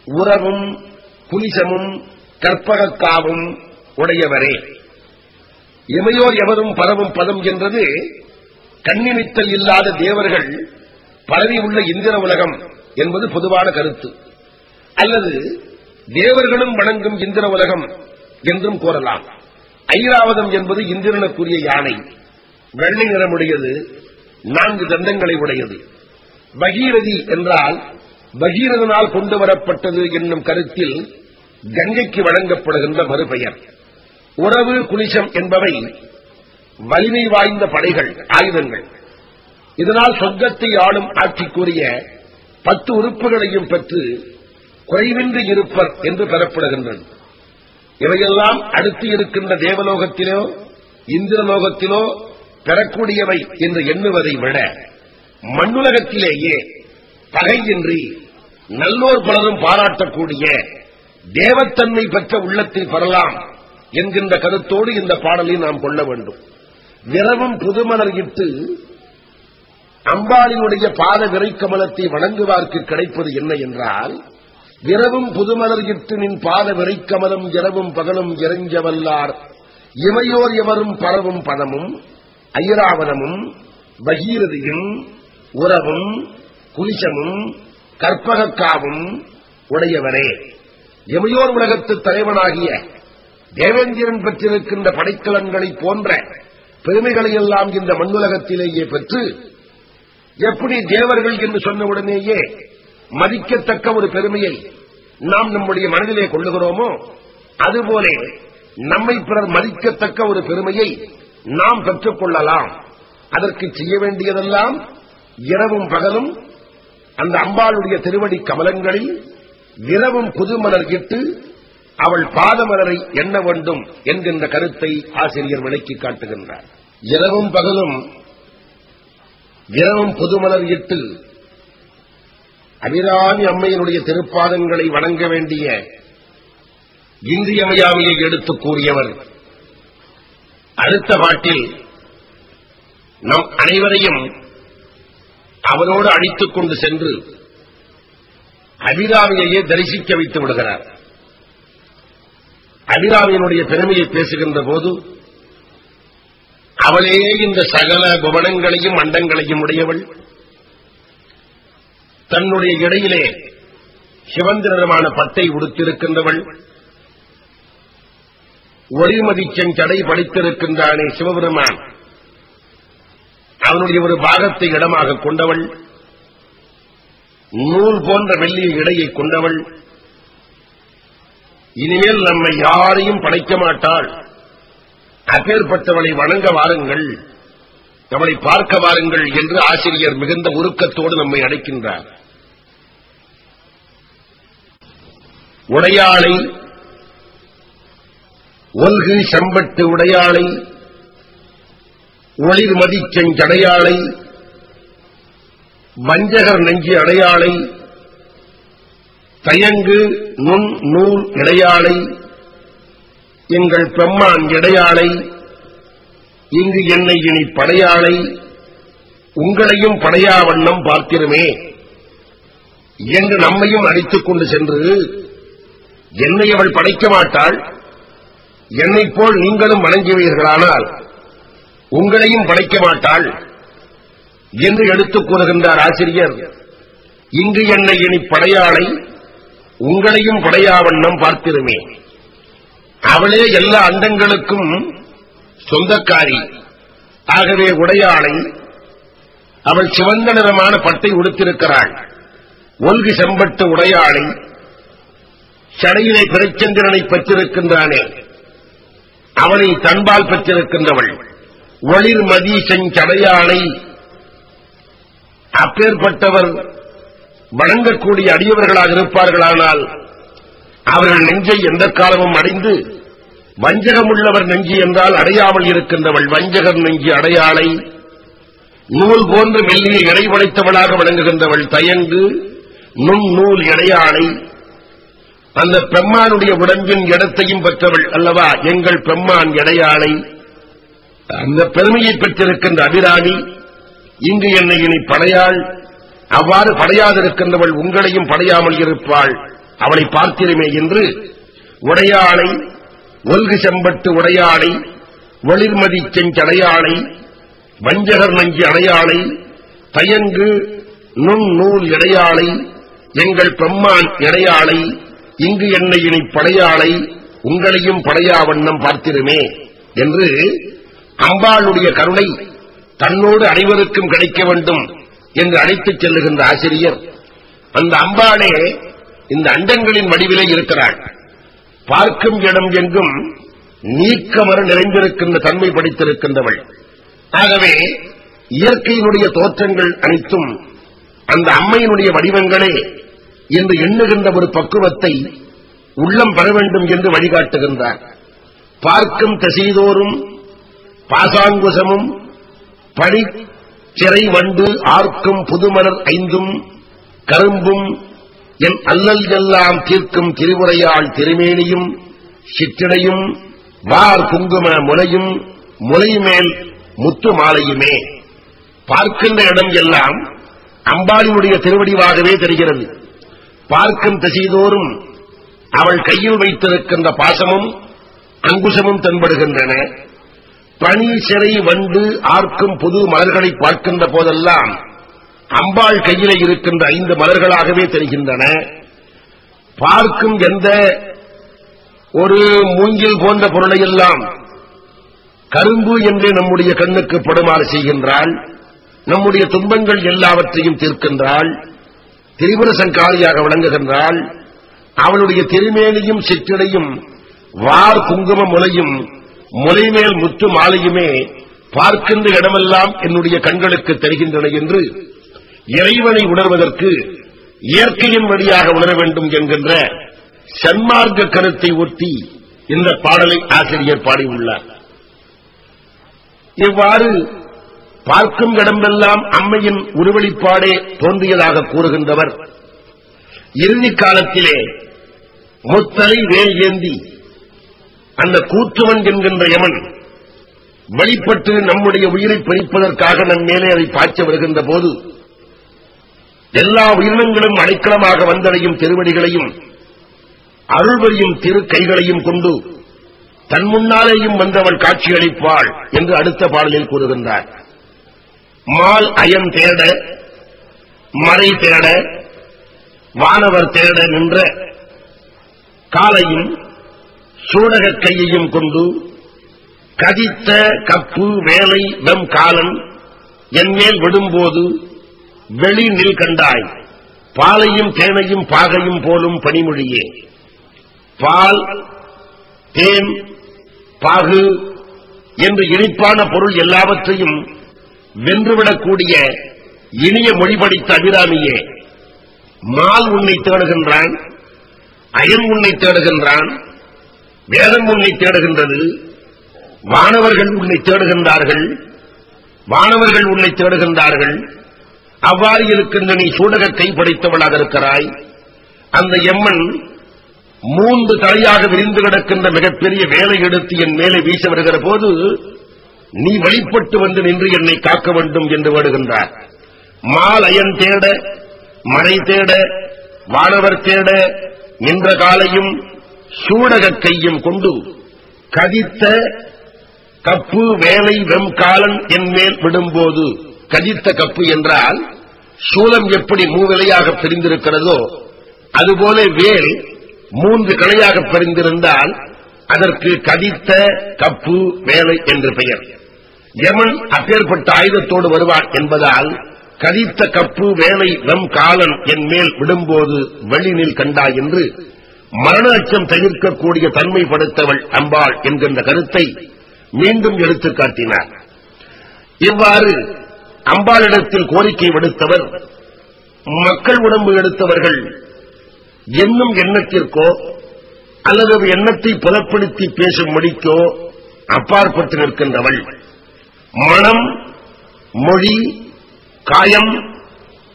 உறவும் குலிசமும் கற்பகக்காவும் உடையவரே. இமையோர் எவரும் பரவும் பதம் என்றது கண்ணிமித்தல் இல்லாத தேவர்கள் பரவி உள்ள இந்திர உலகம் என்பது பொதுவான கருத்து. அல்லது தேவர்களும் வணங்கும் இந்திர உலகம் என்றும் கூறலாம். ஐராவதம் என்பது இந்திரனுக்குரிய யானை, வெள்ளை நிறமுடையது, 4 தந்தங்களை உடையது. பகீரதி என்றால் பகீரதனால் கொண்டு வரப்பட்டது என்னும் கருத்தில் கங்கைக்கு வழங்கப்படுகின்ற மறுபெயர். உறவு குலிசம் என்பவை வலிமை வாய்ந்த படைகள், ஆயுதங்கள். இதனால் சொர்க்கத்தை ஆளும் ஆட்சிக்குரிய 10 உறுப்புகளையும் பெற்று குறைவின்றி இருப்பர் என்று பெறப்படுகின்றன. இவையெல்லாம் அடுத்து இருக்கின்ற தேவலோகத்திலோ இந்திரலோகத்திலோ பெறக்கூடியவை என்று எண்ணுவதை விட மண்ணுலகத்திலேயே பகையின்றி நல்லோர் பலரும் பாராட்டக்கூடிய தேவத்தன்மை பெற்ற உள்ளத்தில் பெறலாம் என்கின்ற கருத்தோடு இந்த பாடலை நாம் கொள்ள வேண்டும். விரவும் புதுமலர் இட்டு அம்பாளியுடைய பாத விரை கமலத்தை வணங்குவார்க்கு கிடைப்பது என்ன என்றால், விரவும் புதுமலர் இட்டு நின் பாத விரை கமலம் இரவும் பகலும் இறைஞ்சவல்லார் இமையோர் எவரும் பரவும் பதமும் ஐராவதமும் பகீரதியும் உறவும் குலிசமும் கற்பகக்காவும் உடையவரே. இமையோர் உலகத்து தலைவனாகிய தேவேந்திரன் பெற்றிருக்கின்ற படைக்கலன்களை போன்ற பெருமைகளை எல்லாம் இந்த மண்ணுலகத்திலேயே பெற்று, எப்படி தேவர்கள் என்று சொன்னவுடனேயே மதிக்கத்தக்க ஒரு பெருமையை நாம் நம்முடைய மனதிலே கொள்ளுகிறோமோ, அதுபோல நம்மை பிறர் மதிக்கத்தக்க ஒரு பெருமையை நாம் பெற்றுக் கொள்ளலாம். அதற்கு செய்ய வேண்டியதெல்லாம் இரவும் பகலும் அந்த அம்பாளுடைய திருவடி கமலங்களில் விரவும் புதுமலர் இட்டு அவள் பாதமலரை எண்ண வேண்டும் என்கின்ற கருத்தை ஆசிரியர் விளக்கி காட்டுகின்றார். இரவும் பகலும் விரவும் புதுமலர் இட்டு அபிராமி அம்மையினுடைய திருப்பாதங்களை வணங்க வேண்டிய இன்றியமையாமையை எடுத்துக் கூறியவர் அடுத்த பாட்டில் நம் அனைவரையும் அவரோடு அழைத்துக் கொண்டு சென்று அபிராமியையே தரிசிக்க வைத்து விடுகிறார். அபிராமியினுடைய பெருமையை பேசுகின்ற போது, அவளே இந்த சகல புவனங்களையும் அண்டங்களையும் உடையவள், தன்னுடைய இடையிலே சிவந்திரமான பட்டை உடுத்திருக்கின்றவள், ஒளிமதிச்சன் சடை படித்திருக்கின்றானே சிவபெருமான், அவனுடைய ஒரு பாகத்தை இடமாக கொண்டவள், நூல் போன்ற வெள்ளிய இடையை கொண்டவள், இனிமேல் நம்மை யாரையும் படைக்க மாட்டாள், அப்பேற்பட்டவளை வணங்க வாருங்கள், நம்மளை பார்க்க வாருங்கள் என்று ஆசிரியர் மிகுந்த உருக்கத்தோடு நம்மை அழைக்கின்றார். உடையாளை ஒல்கு செம்பட்டு உடையாளை ஒளிர்மதி செஞ்சடையாளை வஞ்சகர் நெஞ்சு அடையாளை தயங்கு நுண் நூல் இடையாளை எங்கள் பெம்மான் இடையாளை இங்கு என்னை இனி படையாளை உங்களையும் படையா வண்ணம் பார்த்திருமே என்று நம்மையும் அடித்துக் கொண்டு சென்று, என்னை அவள் படைக்க மாட்டாள், என்னைப் போல் நீங்களும் வணங்குவீர்களானால் உங்களையும் படைக்க மாட்டாள் என்று எடுத்துக் கூறுகின்றார் ஆசிரியர். இங்கு என்னை இனி படையாளை உங்களையும் படையாவண்ணம் பார்த்திருமே. அவளே எல்லா அண்டங்களுக்கும் சொந்தக்காரி. ஆகவே உடையாளை, அவள் சிவந்த நிறமான பட்டை உடுத்திருக்கிறாள். ஒல்கு செம்பட்டு உடையாளை, சடையிலே பிறைச்சந்திரனை பெற்றிருக்கின்றானே அவனை தன்பால் பெற்றிருக்கின்றவள். ஒளிர் மதி செஞ்சடையாளை, அப்பேற்பட்டவர் வணங்கக்கூடிய அடியவர்களாக இருப்பார்களானால் அவர்கள் நெஞ்சை எந்த காலமும் அடைந்து, வஞ்சகமுள்ளவர் நெஞ்சு என்றால் அடையாமல் இருக்கின்றவள். வஞ்சகர் நெஞ்சு அடையாளை, நூல் போன்று மெல்லிய இடை படைத்தவளாக வழங்குகின்றவள். தயங்கு நுண் நூல் இடையாளை, அந்த பெம்மானுடைய உடம்பின் இடத்தையும் பெற்றவள் அல்லவா எங்கள் பெம்மான் இடையாளை. அந்த பெருமையை பெற்றிருக்கின்ற அபிராமி இங்கு என்னை இனி படையாள், அவ்வாறு படையாதிருக்கின்றவள் உங்களையும் படையாமல் இருப்பாள் அவளை பார்த்திருமே என்று உடையாளை ஒல்கு செம்பட்டு உடையாளை ஒளிர்மதி செஞ்சடையாளை வஞ்சகர் நஞ்சி அடையாளை தயங்கு நுண்ணூல் இடையாளை எங்கள் பெம்மான் இடையாளை இங்கு என்னை இனி படையாளை உங்களையும் படையா வண்ணம் பார்த்திருமே என்று அம்பாளுடைய கருணை தன்னோடு அனைவருக்கும் கிடைக்க வேண்டும் என்று அழைத்துச் செல்லுகின்ற ஆசிரியர் அந்த அம்பாளே இந்த அண்டங்களின் வடிவிலே இருக்கிறாள். பார்க்கும் இடம் எங்கும் நீக்கமர நிறைந்திருக்கின்ற தன்மை படைத்திருக்கின்றவள். ஆகவே இயற்கையினுடைய தோற்றங்கள் அனைத்தும் அந்த அம்மையினுடைய வடிவங்களே என்று எண்ணுகின்ற ஒரு பக்குவத்தை உள்ளம் பெற வேண்டும் என்று வழிகாட்டுகின்றார். பார்க்கும் திசைதோறும் பாசாங்குசமும் படி சிறை வண்டு ஆர்க்கும் புதுமலர் ஐந்தும் கரும்பும் என் அல்லல் எல்லாம் தீர்க்கும் திருவுரையாள் திருமேனியும் சிற்றிடையும் வார் குங்கும முலையும் முலைமேல் முத்து மாலையுமே. பார்க்கின்ற இடம் எல்லாம் அம்பாளினுடைய திருவடிவாகவே தெரிகிறது. பார்க்கும் திசைதோறும் அவள் கையில் வைத்திருக்கின்ற பாசமும் அங்குசமும் தென்படுகின்றன. பனி சிறை வண்டு ஆர்க்கும் புது மலர்களை பார்க்கின்ற போதெல்லாம் அம்பாள் கையிலே இருக்கின்ற 5 மலர்களாகவே தெரிகின்றன. பார்க்கும் எந்த ஒரு மூங்கில் போன்ற பொருளையெல்லாம் கரும்பு என்று நம்முடைய கண்ணுக்கு படுமாறு செய்கின்றாள். நம்முடைய துன்பங்கள் எல்லாவற்றையும் தீர்க்கின்றாள். திரிபுர சங்காரியாக விளங்குகின்றாள். அவளுடைய திருமேனியும் சிற்றிடையும் வார் குங்கும முலையும் முலைமேல் முத்து மாலையுமே பார்க்கின்ற இடமெல்லாம் என்னுடைய கண்களுக்கு தெரிகின்றன என்று இறைவனை உணர்வதற்கு இயற்கையின் வழியாக உணர வேண்டும் என்கின்ற சன்மார்க்க கருத்தை ஒட்டி இந்த பாடலை ஆசிரியர் பாடியுள்ளார். இவ்வாறு பார்க்கும் இடமெல்லாம் அம்மையின் உருவெளிப்பாடே தோன்றியதாக கூறுகின்றவர் இறுதி காலத்திலே முத்தலை வேல் ஏந்தி அந்த கூற்றுவன் என்கின்ற யமன் வெளிப்பட்டு நம்முடைய உயிரை பறிப்பதற்காக நம் மேலே அதை பாய்ச்ச வருகின்ற போது எல்லா உயிரினங்களும் அடைக்கலமாக வந்தடையும் திருவடிகளையும் அருள்வரியும் திரு கைகளையும் கொண்டு தன் முன்னாலேயும் வந்தவள் காட்சியளிப்பாள் என்று அடுத்த பாடலில் கூறுகின்றார். மால் அயம் தேட மறை தேட வானவர் தேட நின்ற காலையும் சூடக கையையும் கொண்டு கதித்த கப்பு வேலை வெம் காலன் என்மேல் விடும்போது வெளி நில் கண்டாய் பாலையும் தேனையும் பாகையும் போலும் பனிமொழியே. பால் தேன் பாகு என்று இனிப்பான பொருள் எல்லாவற்றையும் வென்றுவிடக்கூடிய இனிய மொழி படித்த அபிராமியே, மால் உன்னை தேடுகின்றான், அயன் உன்னை தேடுகின்றான், வேதம் உன்னை தேடுகின்றது, வானவர்கள் உன்னை தேடுகின்றார்கள், வானவர்கள் உன்னை தேடுகின்றார்கள். அவ்வாறு இருக்கின்ற நீ சூடக கை படைத்தவளாக இருக்கிறாய். அந்த எம்மன் 3 தலையாக விரிந்து கிடக்கின்ற மிகப்பெரிய வேலை எடுத்து என் மேலே வீச வருகிற போது நீ வெளிப்பட்டு வந்து நின்று என்னை காக்க வேண்டும் என்று வேடுகின்றார். மால் அயன் தேட மறை தேட வானவர் தேட நின்ற காலையும் சூடக கையும் கொண்டு கதித்த கப்பு வேலை வெம் காலன் என் மேல் விடும்போது, கதித்த கப்பு என்றால் சூலம் எப்படி மூவிலையாக பிரிந்திருக்கிறதோ அதுபோல வேல் 3 கிளையாக பிரிந்திருந்தால் அதற்கு கதித்த கப்பு வேலை என்று பெயர். யமன் அப்பேற்பட்ட ஆயுதத்தோடு வருவான் என்பதால் கதித்த கப்பு வேலை வெம் காலன் என் மேல் விடும்போது வெளிநில் கண்டாய் என்று மரண அச்சம் தவிர்க்கக்கூடிய தன்மை படுத்தவள் அம்பாள் என்கின்ற கருத்தை மீண்டும் எடுத்துக் காட்டினார். இவ்வாறு அம்பாளிடத்தில் கோரிக்கை விடுத்தவர் மக்கள் உடம்பு எடுத்தவர்கள் என்னும் எண்ணத்திற்கோ அல்லது எண்ணத்தை புலப்படுத்தி பேசும் மொழிக்கோ அப்பாற்பட்டு நிற்கின்றவள். மனம் மொழி காயம்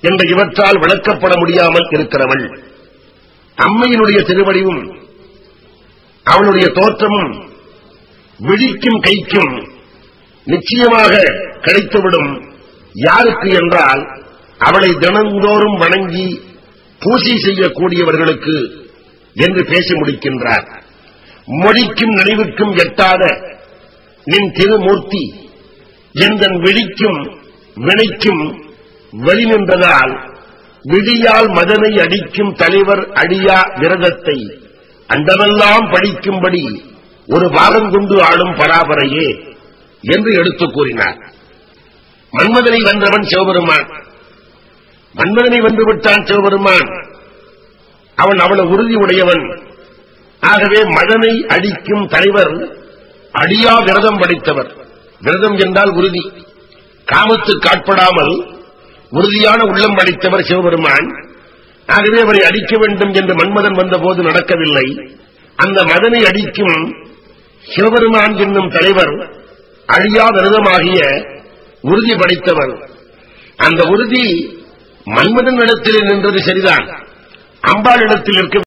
என்ற இவற்றால் விளக்கப்பட முடியாமல் இருக்கிறவள். அம்மையினுடைய திருவடிவும் அவளுடைய தோற்றமும் விழிக்கும் கைக்கும் நிச்சயமாக கிடைத்துவிடும். யாருக்கு என்றால் அவளை தினந்தோறும் வணங்கி பூஜை செய்யக்கூடியவர்களுக்கு என்று பேசி முடிக்கின்றார். மொழிக்கும் நினைவுக்கும் எட்டாத நின் திருமூர்த்தி எந்தன் விழிக்கும் வினைக்கும் வெளி நின்றதால் விழியால் மதனை அடிக்கும் தலைவர் அடியா விரதத்தை அண்டமெல்லாம் படிக்கும்படி ஒரு பாகம் கொண்டு ஆளும் பராபரையே என்று எடுத்துக் கூறினார். மன்மதனை வென்றவன் சிவபெருமான். மன்மதனை வென்றுவிட்டான் சிவபெருமான். அவன் அவ்வளவு உறுதி உடையவன். ஆகவே மதனை அடிக்கும் தலைவர் அடியா விரதம் படித்தவர். விரதம் என்றால் உறுதி. காமத்துக்கு ஆட்படாமல் உறுதியான உள்ளம் படைத்தவர் சிவபெருமான். ஆகவே அவரை அடிக்க வேண்டும் என்று மன்மதன் வந்தபோது நடக்கவில்லை. அந்த மதனை அடிக்கும் சிவபெருமான் என்னும் தலைவர் அழியா விரதமாகிய உறுதி படைத்தவர். அந்த உறுதி மன்மதன் இடத்தில் நின்றது சரிதான், அம்பாள் இடத்தில் இருக்க